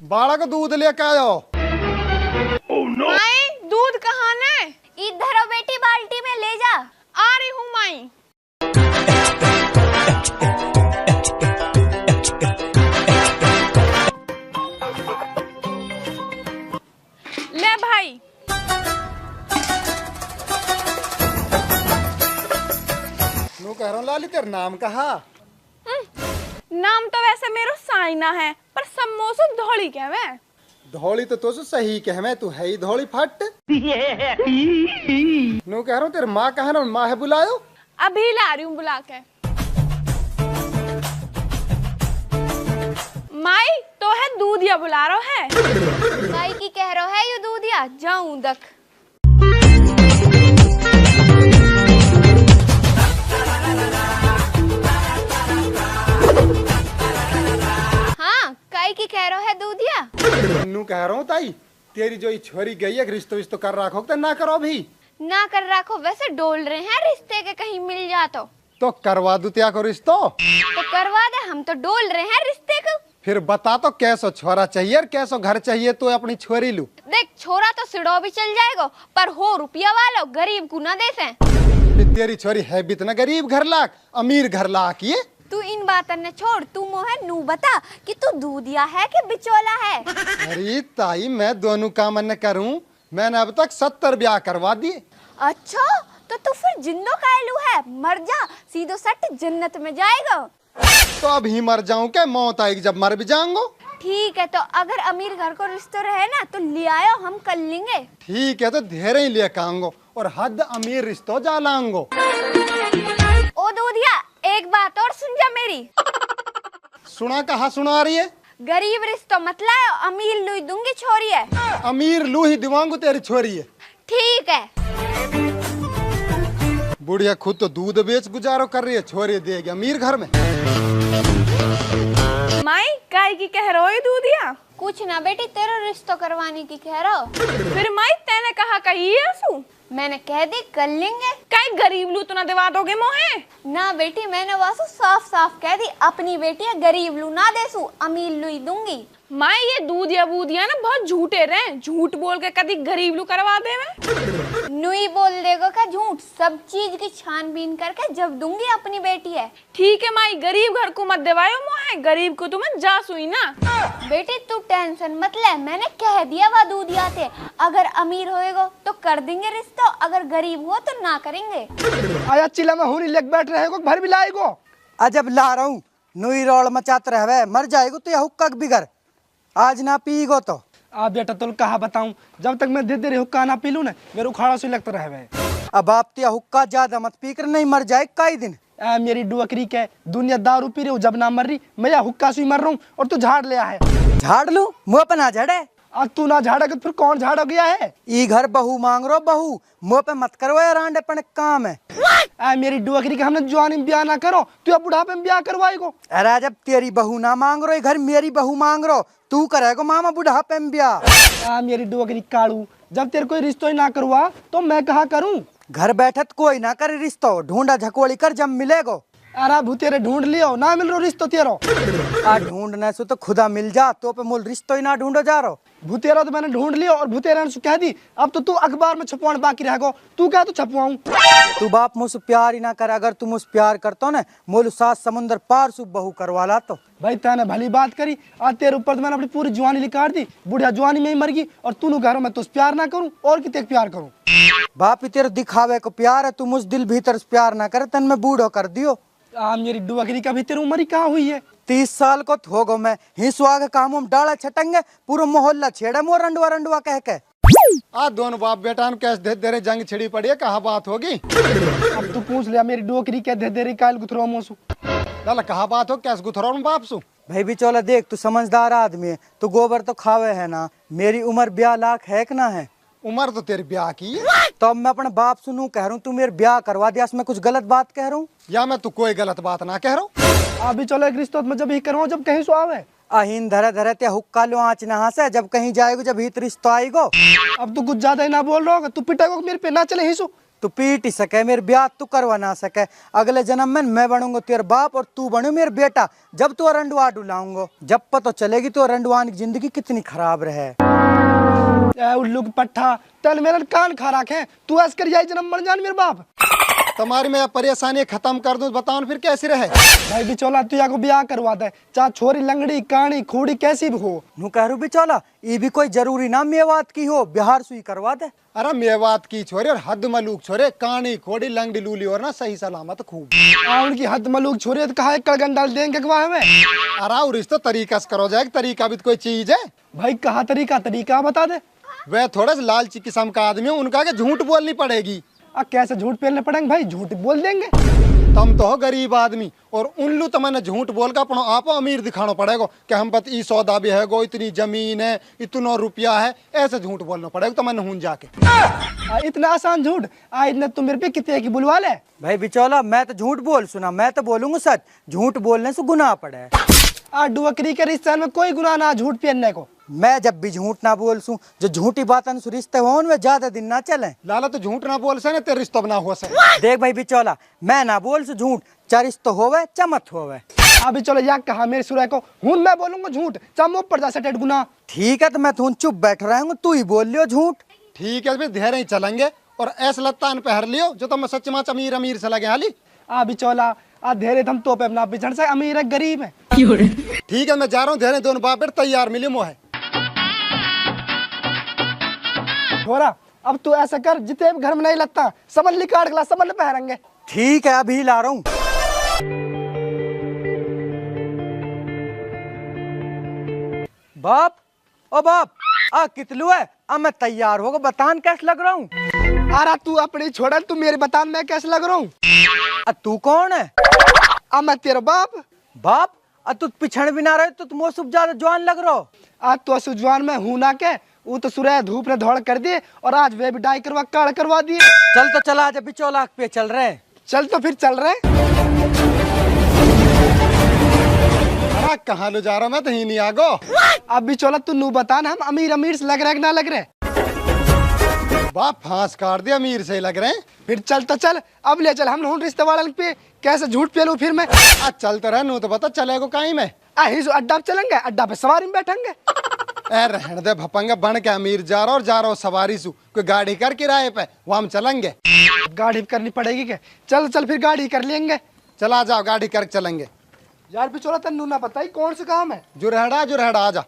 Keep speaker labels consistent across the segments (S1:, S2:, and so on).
S1: बालक दूध लेके आयो।
S2: माई दूध कहाँ ने?
S3: इधर हो बेटी, बाल्टी में ले जा।
S2: आ रही हूँ माई। ले भाई।
S1: नू कह रहा हूँ लाली तेरा नाम कहा?
S2: नाम तो वैसे मेरो साइना है, पर सम्मोसो धोली कहवे।
S1: धौली तो तुझ सही कहवे, तू है ही धौली फट। नू कह रहा हूँ तेरी माँ कहा ना, माँ है बुलायो।
S2: अभी ला रही हूँ बुला के। माई तो है दूधिया बुला रहा है।
S3: गाय की कह रहा है, यू दूधिया जाऊं दक। हाँ, काय की कह रहा है दूधिया?
S1: नू कह रहा हूँ ताई, तेरी जो ये छोरी गई है रिश्तो विश्तो कर रखो तो ना करो भी।
S3: ना कर रखो, वैसे डोल रहे हैं रिश्ते के, कहीं मिल जा तो
S1: करवा दू त्या को रिश्तो।
S3: तो करवा दे, हम तो डोल रहे हैं रिश्ते को।
S1: फिर बता तो कैसो छोरा चाहिए और कैसो घर चाहिए, तो अपनी छोरी लू।
S3: देख छोरा तो सिड़ो भी चल जाएगा, पर हो रुपया वालो, गरीब को ना दे से।
S1: तेरी छोरी है भी इतना गरीब घर लाख, अमीर घर लाख ये।
S3: तू इन बातों ने छोड़, तू मोहे नू बता कि तू दूधिया है कि बिचौला है?
S1: अरे ताई मैं दोनों काम न करूं, मैंने अब तक 70 ब्याह करवा दिए।
S3: अच्छा, तो तू फिर जिंदो कायलू है, मर जा सीधो सट जन्नत में जाएगा।
S1: तो अभी मर जाऊं क्या, मौत आएगी जब मर भी जाऊंगा।
S3: ठीक है, तो अगर अमीर घर को रिश्ता रहे ना तो ले आयो, हम कर लेंगे।
S1: ठीक है, तो धेरे ही लेकर आऊंगो और हद अमीर रिश्तों जा लाऊंगो।
S3: ओ दूधिया, एक बात और सुन जा मेरी।
S1: सुना कहा सुना रही है?
S3: गरीब रिश्तों मत लायो, अमीर लुई दूंगी छोरी है।
S1: अमीर लू ही दिवांगू तेरी छोरी है।
S3: ठीक है।
S1: बुढ़िया खुद तो दूध बेच गुजारो कर रही है, छोरी देगी अमीर घर में।
S2: माई काय की कह रहा हो दूधिया?
S3: कुछ ना बेटी, तेरा रिश्ता करवाने की कह रहा हो।
S2: फिर माई तेने कहा कही है सु?
S3: मैंने कह दी कर लेंगे।
S2: काय गरीब लू तो ना दिवा दोगे मोहे?
S3: ना बेटी, मैंने वासु साफ साफ कह दी, अपनी बेटी है, गरीब लू ना देसू, अमीर लू ही दूंगी।
S2: माई ये दूधिया बूधिया ना बहुत झूठे रहे, झूठ बोल के कभी गरीब लू करवा दे में।
S3: नुई बोल देगा का झूठ, सब चीज की छानबीन करके जब दूंगी, अपनी बेटी है।
S2: ठीक है माई, गरीब घर को मत दिवायो मोहे, गरीब को तुम्हें जा सुई ना।
S3: बेटी तू टेंशन मत ले, मैंने कह दिया वा दूधिया थे, अगर अमीर होएगा तो कर देंगे रिश्ता, अगर गरीब हो तो ना करेंगे।
S4: आया चिल्ला में हुरी लेग बैठ रहे को भर भी लाएगो। अजब ला रहा हूँ, नुई रोल मचात रहवे, मर जाएगो तो या हुक्का बिगर, आज ना पीगो तो। आप बेटा तो कहा बताऊं, जब तक मैं धीरे धीरे हुक्का ना पी लूं ना, मेरे उखाड़ा से लगता रहे। अब आप तो हुक्का ज्यादा मत पी कर नहीं मर जाए कई दिन। मेरी डुअकरी के दुनिया दारू पी रही हूँ, जब ना मर रही मैं या हुक्का से मर रहा हूँ, और तू झाड़ लिया है। झाड़ लू, मुँह पे ना झाड़े। अब तू ना झाड़ेगा तो फिर कौन झाड़ गया है? ई घर बहू मांग रो, बहू मुँह पे मत करो यार, आंडे पण काम है। मेरी डुअकरी के हमने जवानी में ब्याह ना करो, तू अब बुढ़ापे में ब्याह करवाएगो। अरे जब तेरी बहू ना मांग रो, घर मेरी बहू मांग रो, तू करेगो मामा बुढ़ापे में ब्याह। मेरी डुअकरी काड़ू, जब तेरे कोई रिश्ता ही ना करवा तो मैं कहा करूँ? घर बैठत कोई ना करे रिश्तो, ढूंढा झकोड़ी कर जब मिलेगो। अरे भूतेरे ढूंढ लियो, ना मिल रो रिश्तो तेरो। ढूंढने से तो खुदा मिल जा, तो पे मूल रिश्तो ही ना ढूंढो जा रो। भूतेरा तो मैंने ढूंढ लिया, और भूतेरा ने कह दी अब तो तू अखबार में छपवाने बाकी रहेगो, तू क्या तो छपवाऊं? तू बाप मुझसे प्यार ही ना कर, अगर तू मुझसे प्यार करतो ना, मोल 7 समुंदर पार सु बहू करवा ला तो। भाई तने भली बात करी, आज तेरे ऊपर तो मैंने अपनी पूरी जवानी निकाल दी, बुढ़िया जवानी में ही मर गई, और तू कह रहा मैं तुझसे प्यार ना करूं, और कितने प्यार करूं? बाप ही तेरे दिखावे को प्यार है, तू मुझ दिल भीतर से प्यार ना करे, तन में बूढ़ो कर दियो। मेरी डुअकरी का भी तेरी उम्र ही कहाँ हुई है? 30 साल को हो गो, मैं हिंसुआ के कामों में डाला छटंगे, पूरा मोहल्ला छेड़ा मोर रंडुआ रंडुआ कह के।
S1: दोनों बाप बेटा कैसे दे रहे, जंग छिड़ी पड़ी है, कहा बात होगी?
S4: अब तू पूछ लिया मेरी डुअकरी क्या दे रही काल गुथरो मोसू।
S1: कहा बात हो, कैसे गुथरो बाप सु?
S4: भाई भी चौला देख, तू समझदार आदमी है, तू गोबर तो खावे है ना, मेरी उम्र 42 लाख है कि ना है?
S1: उम्र तो तेरी ब्याह की है।
S4: तो अब मैं अपने बाप सुनू कह रहा हूँ, तू मेरे ब्याह करवा दिया, इसमें कुछ गलत बात कह रहा हूँ?
S1: या मैं तू कोई गलत बात ना कह रहा हूँ।
S4: अभी चलो एक रिश्ता में जब ही करो, जब कहीं सो आवे। अहीन धरे धरे ते हुक्का लो आँच नहा से, जब कहीं जाएगो जब हित रिश्ता आएगो। अब तू कुछ ज्यादा ही ना बोल रहा होगा, तू पिटेगो मेरे पे ना चले हिसू, तू पीट ही सके, मेरे ब्याह तू करवा ना सके। अगले जन्म में मैं बनूंगा तेरे बाप और तू बनू मेरे बेटा। जब तू रंडवा डुलाऊंगा, जब पता चलेगी तो रंडवान की जिंदगी कितनी खराब रहे।
S5: उल्लू की पट्ठा, तल मेरा कान खा रखे, तू ऐस कर जाए जन्म मर जान मेरे बाप।
S1: तुम्हारी मैं परेशानी खत्म कर दूं, बताओ फिर कैसे रहे।
S5: भाई बिचौला तू या को ब्याह करवा दे, चाहे छोरी लंगड़ी कानी खूड़ी कैसी भी हो।
S4: नू कह रू बिचौला, ये भी कोई जरूरी ना मेवात की हो, बिहार सुई करवा दे।
S1: अरे मेवात की छोरे और हद मलूक छोरे, कानी खोड़ी लंगड़ी लूली और ना सही सलामत खूब।
S5: उनकी हद मलूक छोरी तो कहा कड़गन डाल देंगे गवाह में।
S1: अरे और रिश्ता तरीका से करो जाए, तरीका भी तो कोई चीज है।
S5: भाई कहा तरीका बता दे।
S1: वह थोड़ा सा लालची किस्म का आदमी हो, उनका के झूठ बोलनी पड़ेगी।
S5: कैसे झूठ पेलने पड़ेंगे भाई, झूठ बोल देंगे।
S1: तुम तो हो गरीब आदमी और उन तो मैंने झूठ बोल कर अपना आप अमीर दिखाना पड़ेगा कि हम पत ई सौदा भी है गो, इतनी जमीन है, इतना रुपया है, ऐसे झूठ बोलना पड़ेगा। तो मैंने हूं जाके
S5: इतना आसान झूठ इतने तुम मेरे पे कितने की बुलवा ले।
S4: भाई बिचौला मैं तो झूठ बोल सुना, मैं तो बोलूंगा सच। झूठ बोलने से गुनाह पड़े।
S5: डुअकरी के रिश्ते में कोई गुनाह ना झूठ पहनने को।
S4: मैं जब भी झूठ ना बोल सू, जो झूठी बातन से रिश्ते हो वे ज्यादा दिन ना चले।
S1: लाला तो झूठ ना बोल से ना तेरे रिश्ता बना हुआ से।
S4: देख भाई बिचौला, मैं ना बोल सू झूठ, चाहे रिश्ता होवे चमत होवे।
S5: अभी चलो या कहा मेरे सुराय को हूं मैं बोलूंगा झूठ, चाहे पर जा सटेट गुना।
S4: ठीक है तो मैं तू चुप बैठ रहा हूँ, तू ही बोल लियो झूठ।
S1: ठीक है फिर धैर्य ही चलेंगे और ऐसा लत्तान पहर लियो जो तुम सच में अमीर अमीर से लगे हाली।
S5: अभी चौला धैर्य हम तो पे अपना पिछड़ से अमीर है गरीब है।
S1: ठीक है मैं जा रहा हूँ, धैर्य दोनों बाप बेटे तैयार मिले मोह है।
S5: थोड़ा अब तू ऐसा कर, जितने भी घर में नहीं लगता समझ लिकाड़ गला समझ पहरेंगे।
S4: ठीक है अभी ला रहा हूँ। बाप ओ बाप, कितलू है? अब मैं तैयार होगा, बतान कैसे लग रहा हूँ।
S5: अरे तू अपनी छोड़ा, तू मेरे बता मैं कैसे लग रहा हूँ।
S4: तू कौन है?
S5: अब मैं तेरा बाप।
S4: बाप तू पिछड़ भी ना रहे तो तुम सब ज्यादा जवान लग रहा हो।
S5: आज तो सुजवान में हूं ना के, वो तो सुरह धूप ने धौड़ कर दिए और आज वे भी डाई करवा काड़ करवा दिए।
S4: चल तो चला, आज बिचौला पे चल रहे।
S5: चल तो फिर चल रहे।
S1: कहाँ लो जा रहा हूँ मैं तो ही नहीं आगो।
S5: अब बिचौला तू नू बता ना, हम अमीर अमीर से लग रहे कि ना लग रहे।
S1: बाप फांस काट दिया, अमीर से लग रहे हैं।
S5: फिर चल तो चल, अब ले चल हम लोग रिश्ते वाले पे कैसे झूठ पेलू फिर मैं।
S1: आज चलते रहे नू तो बता चलेगो कहीं में।
S5: अड्डा पे चलेंगे, अड्डा पे सवारी में बैठेंगे।
S1: रहने दे भपंगे, बन के अमीर जा रहा हो सवारी सु, कोई गाड़ी कर किराए पे वहां चलेंगे।
S5: गाड़ी करनी पड़ेगी क्या? चल चल फिर गाड़ी कर लेंगे।
S1: चला जाओ गाड़ी कर चलेंगे।
S5: यार बिचौला तन्नू ना बताई कौन सा काम है।
S1: जुरहड़ा आ जा।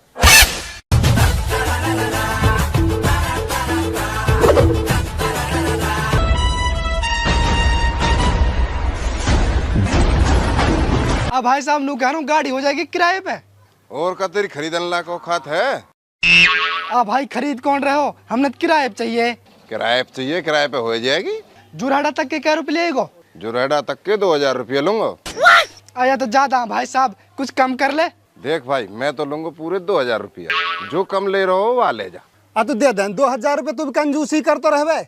S5: अब भाई साहब नू कह रहा हूँ गाड़ी हो जाएगी किराए पे।
S6: और का तेरी खरीदन ला को खात है।
S5: भाई खरीद कौन रहे हो, हमने तो किराए पे चाहिए।
S6: किराए पे चाहिए, किराए पे हो जाएगी।
S5: जुराड़ा तक के क्या रुपये लेगो?
S6: जुरेडा तक के 2000 रुपये लूंगा।
S5: आया तो ज्यादा भाई साहब, कुछ कम कर ले।
S6: देख भाई मैं तो लूंगा पूरे 2000 रुपया, जो कम ले रहे हो वह ले जा।
S1: तो दे दें 2000 रुपये, तू भी कंजूसी करते रहे।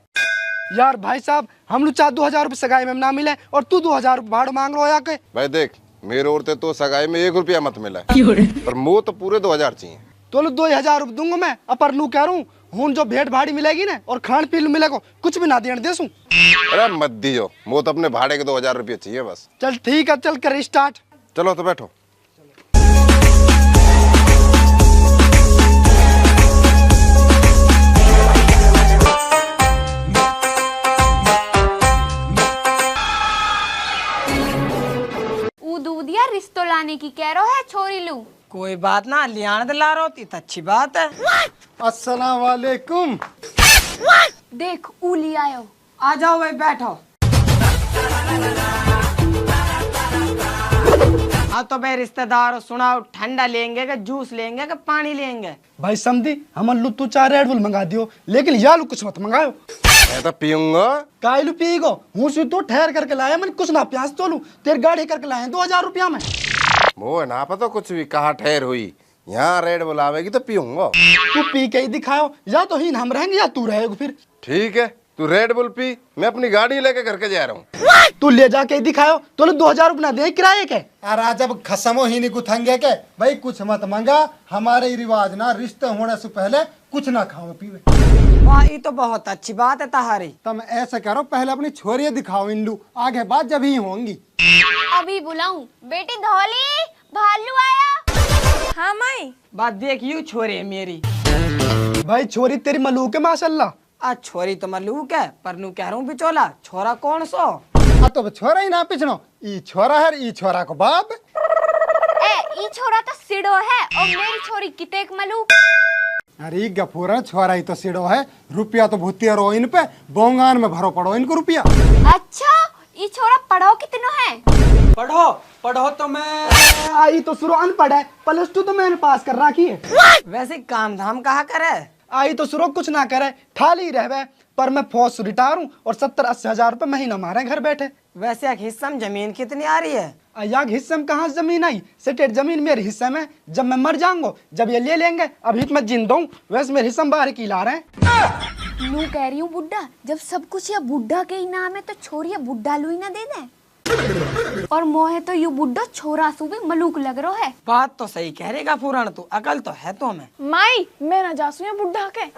S5: यार भाई साहब हम लोग 2000 रुपये सगाई में ना मिले और तू 2000 भाड़ मांग लो आके।
S6: भाई देख मेरे औरते तो सगाई में 1 रुपया मत मिला है, पर मुँह तो पूरे 2000 चाहिए।
S5: तो 2000 रुपये दूंगा मैं, अपर नू कह रहा हूँ हूं जो भेंट भाड़ी मिलेगी ना और खान पीन मिलेगा, कुछ भी ना देने देसू।
S6: अरे मत दीजो, वो तो अपने भाड़े के 2000 रुपये चाहिए बस।
S5: चल ठीक है, चल कर स्टार्ट।
S6: चलो तो बैठो।
S3: दूधिया रिश्तो लाने की कह रहा है छोरी लू।
S4: कोई बात ना, लियान दिला रहा होती तो अच्छी बात है।
S1: अस्सलाम वालेकुम।
S3: देख उली आयो।
S4: आ जाओ भाई बैठो। हाँ तो भाई रिश्तेदार सुनाओ, ठंडा लेंगे कि जूस लेंगे कि पानी लेंगे?
S5: भाई समझी हम लू तू 4 रेड बुल मंगा दियो, लेकिन यालू कुछ मत मंगायो।
S6: मैं तो पीऊंगा।
S5: कायलू पीगो हूँ से तो ठहर करके लाया, मैंने कुछ ना प्यास तोलू, तेरे गाड़ी करके लाए 2000 रुपया में।
S6: वो ना पता कुछ भी कहा ठहर हुई, यहाँ रेड बुलावेगी तो पीऊंगा।
S5: तू पी के ही दिखाओ, या तो ही हम रहेंगे या तू रहेगा फिर।
S6: ठीक है तू रेड बुल पी, मैं अपनी गाड़ी लेके घर के जा रहा हूँ।
S5: तू ले जाके दिखाओ, तो 2000 रुपया दे किराए के।
S1: अरे जब खसमो ही नहीं गुथंगे के भाई, कुछ मत मंगा। हमारे रिवाज ना रिश्ते होने से पहले कुछ ना खाओ पीवे।
S4: वाह ये तो बहुत अच्छी बात है ताहारी।
S1: तुम ऐसे करो, पहले अपनी छोरी दिखाओ इल्लू, आगे बात जब ही होंगी।
S3: अभी बुलाऊं? बेटी धौली, भालू आया।
S2: हाँ माई।
S4: बात देख यू छोरी है मेरी।
S5: भाई छोरी तेरी मलूक है माशाल्लाह।
S4: आज छोरी तो मलूक है पर नू कह रहा हूँ बिचौला छोरा कौन सो।
S1: तो छोरा ही ना पिछनो, ई छोरा है, ई छोरा को बाप।
S3: ए ई छोरा तो सिडो है और मेरी छोरी कितेक मलूक।
S1: अरे गफूरा, छोरा ही तो सिड़ो है, रुपया तो भूतिया रो इन पे, बोंगान में भरो पड़ो इनको रुपया।
S3: अच्छा ई छोरा पढ़ो कितनो है?
S4: पढ़ो पढ़ो तो मैं
S5: आई तो सुरो अनपढ़ है, +2 तो मैंने पास कर रखी है।
S4: वैसे काम धाम कहा करे।
S5: आई तो सुरो कुछ ना करे, खाली रहवे, पर मैं फौज रिटायर हूँ और 70-80 हजार रुपए महीना मारे घर बैठे।
S4: वैसे एक हिस्सा में जमीन कितनी आ रही है?
S5: याग हिस्से में कहाँ से जमीन आई, सेटेड जमीन मेरे हिस्से में, जब मैं मर जाऊंगा जब ये ले लेंगे, अभी तो मैं जिंदा हूँ, वैसे मेरे हिस्से में बाहर की ला रहे हैं।
S3: नू कह रही हूँ बुड्ढा, जब सब कुछ ये बुड्ढा के ही नाम है तो छोरिया बुड्ढा लुई ना दे दे। और मोहे तो यू बुड्ढा छोरा सु भी मलूक लग रहा है।
S4: बात तो सही कह रहेगा पुराण, तू अकल तो है तो हमें।
S2: माई मैं ना जासू या बुढ़ा के।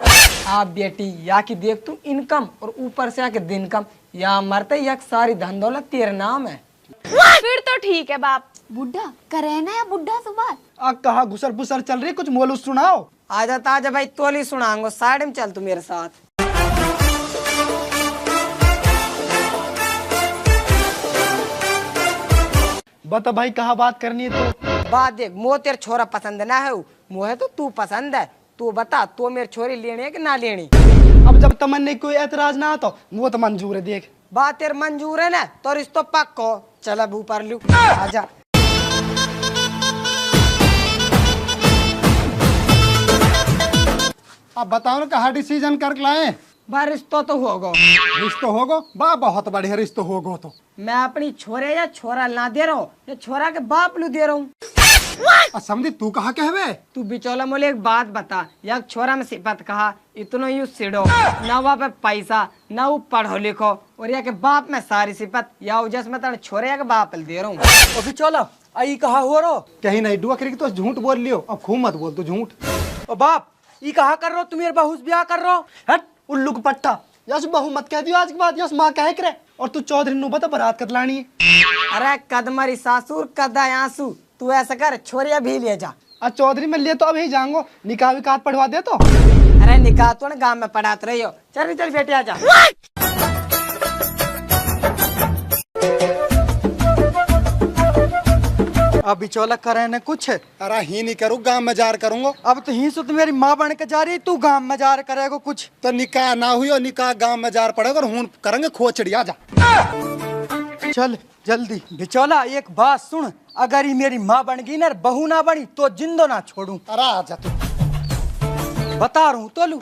S4: आप बेटी या की देख तू इनकम और ऊपर से आके दिन कम, या मरते या सारी धन दौलत तेरे नाम है।
S2: फिर तो ठीक है बाप।
S3: बुड्ढा करे ना या बुड्ढा सु बात।
S5: कहा घुसर पुसर चल रही, कुछ मोलू सुनाओ।
S4: आजा ताजा भाई तोली सुनाऊंगा, साइड में चल तू मेरे साथ।
S5: बता भाई कहा बात करनी है तो।
S4: बात देख, मो तेरे छोरा पसंद ना है, मुझे तो तू पसंद है। तू बता तो मेरी छोरी लेनी है कि ना लेनी?
S5: अब जब तमन्ने कोई एतराज ना तो वो तो मंजूर है। देख
S4: बात तेरे मंजूर है ना तो रिश्तो पक्को। चल अब ऊपर लू, आजा।
S1: अब बताओ ना कहा डिसीजन कर लाए।
S4: भाई रिश्तो तो होगो।
S1: रिश्तो होगो बा, बहुत बढ़िया रिश्तो होगो। तो
S4: मैं अपनी छोरे या छोरा ना दे रहा हूँ, या छोरा के बाप लू दे रहा हूँ।
S1: समझी तू कहा कहवे।
S4: तू बिचौला मोले एक बात बता, या छोरा में सिपत कहा इतनो यू सिड़ो ना, वहाँ पे पैसा ना वो पढ़ो लिखो, और या के बाप में सारी सिपत, या उजस में तेरे छोरे या के बाप दे रहा हूँ।
S7: बिचौला आई कहा हो रो।
S1: कहीं नहीं डुआ करी तो झूठ बोल लियो, अब खूब मत बोल तू झूठ।
S7: ओ बाप ई कहा कर रो, तुम मेरे बहू से ब्याह कर रो।
S5: हट उल्लू का पट्टा, यस बहू मत कह दियो आज के बाद, यस माँ कह करे। और तू चौधरी नु बता बारात कद लानी है।
S4: अरे कदमरी सासुर कदा आंसू, तू ऐसा कर छोरिया भी ले जा।
S5: चौधरी में ले तो अभी जाऊंगो, निकाह विकाह पढ़वा दे तो।
S4: अरे निकाह तो ना गाँव में पढ़ाते रही हो। चल चल बेटे आजा।
S7: अब बिचौला करे न कुछ।
S1: अरे ही नहीं करूँ, गाँव में जार करूंगा।
S7: अब तो ही सो तो मेरी माँ बन के जा रही, तू गांव में जार करेगा कुछ।
S1: तो निकाह ना हुई और निकाह गाँव में जार पड़ेगा, और हूं करेंगे खोचड़ी। आ जा
S7: चल जल्दी। बिचौला एक बात सुन, अगर ये मेरी माँ बन गई ना बहू ना बनी तो जिंदो ना छोड़ू।
S1: अरे आ जा तू।
S7: बता रहा हूँ तोलू।